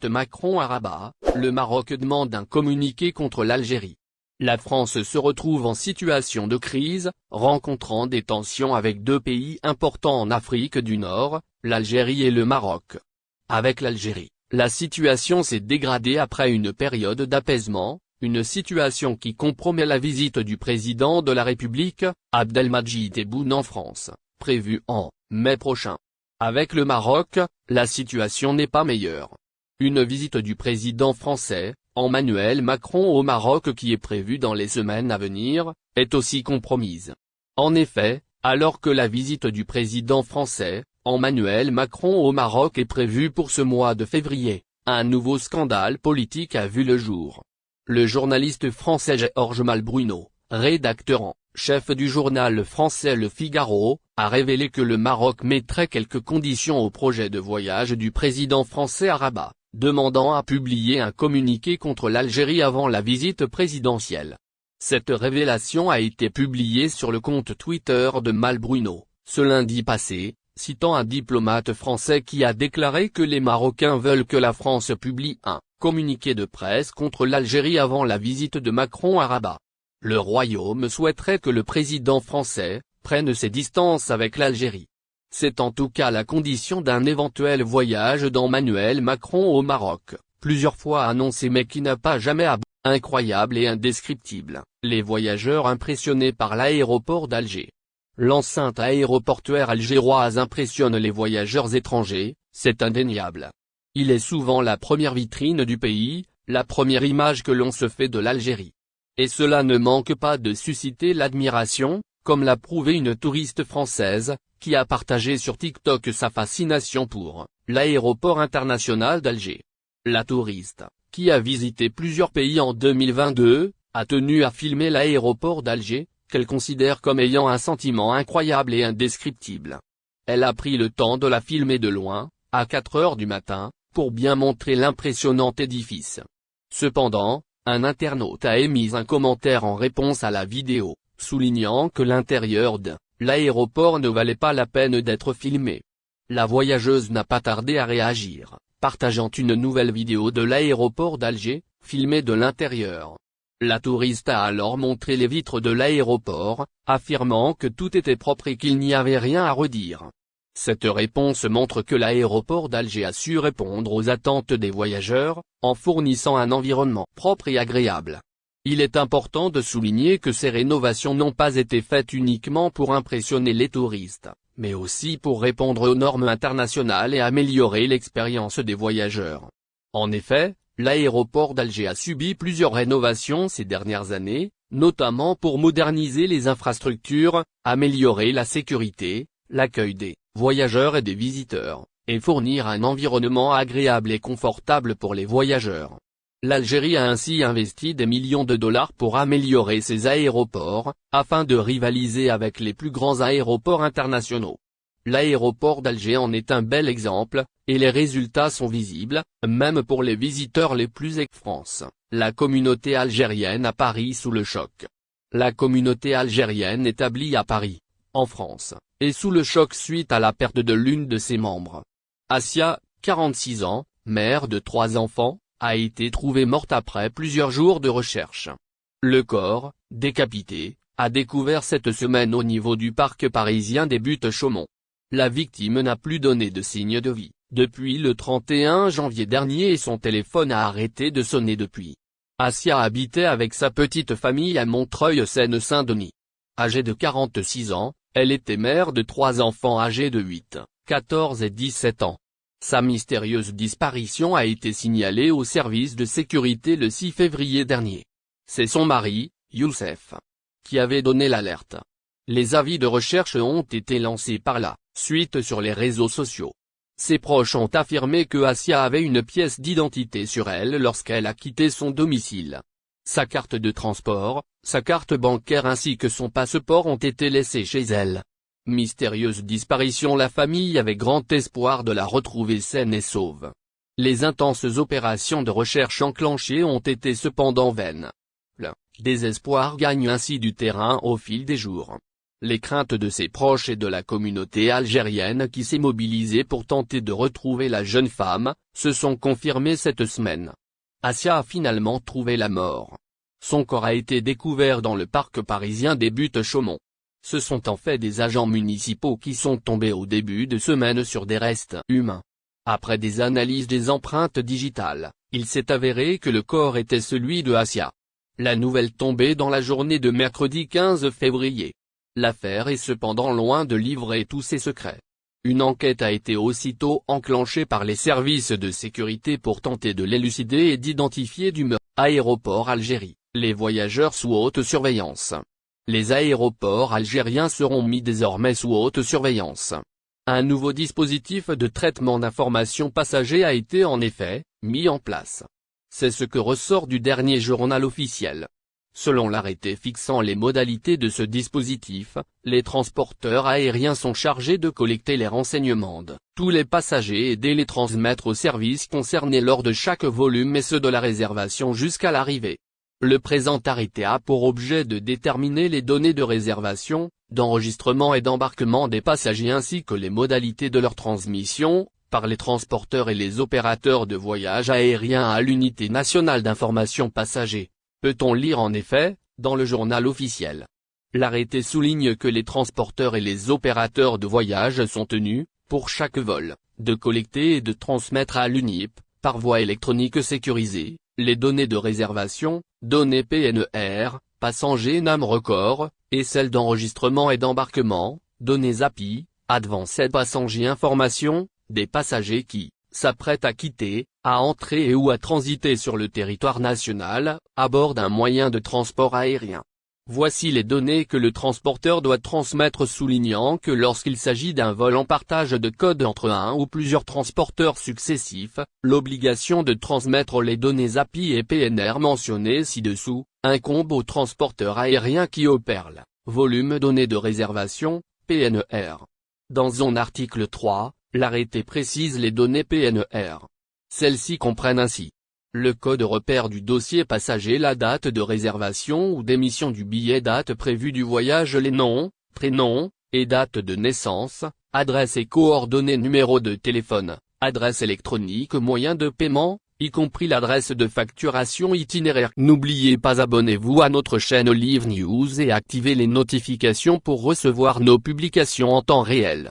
Macron à Rabat, le Maroc demande un communiqué contre l'Algérie. La France se retrouve en situation de crise, rencontrant des tensions avec deux pays importants en Afrique du Nord, l'Algérie et le Maroc. Avec l'Algérie, la situation s'est dégradée après une période d'apaisement, une situation qui compromet la visite du président de la République, Abdelmadjid Tebboune en France, prévue en mai prochain. Avec le Maroc, la situation n'est pas meilleure. Une visite du président français, Emmanuel Macron au Maroc qui est prévue dans les semaines à venir, est aussi compromise. En effet, alors que la visite du président français, Emmanuel Macron au Maroc est prévue pour ce mois de février, un nouveau scandale politique a vu le jour. Le journaliste français Georges Malbruno, rédacteur en chef du journal français Le Figaro, a révélé que le Maroc mettrait quelques conditions au projet de voyage du président français à Rabat, demandant à publier un communiqué contre l'Algérie avant la visite présidentielle. Cette révélation a été publiée sur le compte Twitter de Malbruno, ce lundi passé, citant un diplomate français qui a déclaré que les Marocains veulent que la France publie un communiqué de presse contre l'Algérie avant la visite de Macron à Rabat. Le Royaume souhaiterait que le président français prenne ses distances avec l'Algérie. C'est en tout cas la condition d'un éventuel voyage d'Emmanuel Macron au Maroc, plusieurs fois annoncé mais qui n'a pas jamais abouti. Incroyable et indescriptible, les voyageurs impressionnés par l'aéroport d'Alger. L'enceinte aéroportuaire algéroise impressionne les voyageurs étrangers, c'est indéniable. Il est souvent la première vitrine du pays, la première image que l'on se fait de l'Algérie. Et cela ne manque pas de susciter l'admiration, comme l'a prouvé une touriste française, qui a partagé sur TikTok sa fascination pour l'aéroport international d'Alger. La touriste, qui a visité plusieurs pays en 2022, a tenu à filmer l'aéroport d'Alger, qu'elle considère comme ayant un sentiment incroyable et indescriptible. Elle a pris le temps de la filmer de loin, à 4 heures du matin, pour bien montrer l'impressionnant édifice. Cependant, un internaute a émis un commentaire en réponse à la vidéo, soulignant que l'intérieur de l'aéroport ne valait pas la peine d'être filmé. La voyageuse n'a pas tardé à réagir, partageant une nouvelle vidéo de l'aéroport d'Alger, filmée de l'intérieur. La touriste a alors montré les vitres de l'aéroport, affirmant que tout était propre et qu'il n'y avait rien à redire. Cette réponse montre que l'aéroport d'Alger a su répondre aux attentes des voyageurs, en fournissant un environnement propre et agréable. Il est important de souligner que ces rénovations n'ont pas été faites uniquement pour impressionner les touristes, mais aussi pour répondre aux normes internationales et améliorer l'expérience des voyageurs. En effet, l'aéroport d'Alger a subi plusieurs rénovations ces dernières années, notamment pour moderniser les infrastructures, améliorer la sécurité, l'accueil des voyageurs et des visiteurs, et fournir un environnement agréable et confortable pour les voyageurs. L'Algérie a ainsi investi des millions de dollars pour améliorer ses aéroports, afin de rivaliser avec les plus grands aéroports internationaux. L'aéroport d'Alger en est un bel exemple, et les résultats sont visibles, même pour les visiteurs les plus France, la communauté algérienne à Paris sous le choc. La communauté algérienne établie à Paris, en France, est sous le choc suite à la perte de l'une de ses membres. Asia, 46 ans, mère de 3 enfants, a été trouvée morte après plusieurs jours de recherche. Le corps, décapité, a découvert cette semaine au niveau du parc parisien des Buttes-Chaumont. La victime n'a plus donné de signe de vie depuis le 31 janvier dernier et son téléphone a arrêté de sonner depuis. Asia habitait avec sa petite famille à Montreuil-Seine-Saint-Denis. Âgée de 46 ans, elle était mère de 3 enfants âgés de 8, 14 et 17 ans. Sa mystérieuse disparition a été signalée au service de sécurité le 6 février dernier. C'est son mari, Youssef, qui avait donné l'alerte. Les avis de recherche ont été lancés par la suite sur les réseaux sociaux. Ses proches ont affirmé que Asia avait une pièce d'identité sur elle lorsqu'elle a quitté son domicile. Sa carte de transport, sa carte bancaire ainsi que son passeport ont été laissés chez elle. Mystérieuse disparition. La famille avait grand espoir de la retrouver saine et sauve. Les intenses opérations de recherche enclenchées ont été cependant vaines. Le désespoir gagne ainsi du terrain au fil des jours. Les craintes de ses proches et de la communauté algérienne qui s'est mobilisée pour tenter de retrouver la jeune femme, se sont confirmées cette semaine. Asia a finalement trouvé la mort. Son corps a été découvert dans le parc parisien des Buttes-Chaumont. Ce sont en fait des agents municipaux qui sont tombés au début de semaine sur des restes humains. Après des analyses des empreintes digitales, il s'est avéré que le corps était celui de Asia. La nouvelle tombée dans la journée de mercredi 15 février. L'affaire est cependant loin de livrer tous ses secrets. Une enquête a été aussitôt enclenchée par les services de sécurité pour tenter de l'élucider et d'identifier du meurtre. Aéroport Algérie, les voyageurs sous haute surveillance. Les aéroports algériens seront mis désormais sous haute surveillance. Un nouveau dispositif de traitement d'informations passagers a été en effet mis en place. C'est ce que ressort du dernier journal officiel. Selon l'arrêté fixant les modalités de ce dispositif, les transporteurs aériens sont chargés de collecter les renseignements de tous les passagers et de les transmettre aux services concernés lors de chaque volume et ceux de la réservation jusqu'à l'arrivée. Le présent arrêté a pour objet de déterminer les données de réservation, d'enregistrement et d'embarquement des passagers ainsi que les modalités de leur transmission, par les transporteurs et les opérateurs de voyages aériens à l'unité nationale d'information passagers. Peut-on lire en effet, dans le journal officiel. L'arrêté souligne que les transporteurs et les opérateurs de voyage sont tenus, pour chaque vol, de collecter et de transmettre à l'UNIP, par voie électronique sécurisée, les données de réservation, données PNR, passagers NAM record, et celles d'enregistrement et d'embarquement, données API, Advanced Passenger Information, des passagers qui s'apprêtent à quitter, à entrer et ou à transiter sur le territoire national, à bord d'un moyen de transport aérien. Voici les données que le transporteur doit transmettre soulignant que lorsqu'il s'agit d'un vol en partage de code entre un ou plusieurs transporteurs successifs, l'obligation de transmettre les données API et PNR mentionnées ci-dessous, incombe au transporteur aérien qui opère le volume données de réservation, PNR. Dans son article 3, l'arrêté précise les données PNR. Celles-ci comprennent ainsi le code repère du dossier passager, la date de réservation ou d'émission du billet, date prévue du voyage, les noms, prénoms, et date de naissance, adresse et coordonnées, numéro de téléphone, adresse électronique, moyen de paiement, y compris l'adresse de facturation, itinéraire. N'oubliez pas, abonnez-vous à notre chaîne Olive News et activez les notifications pour recevoir nos publications en temps réel.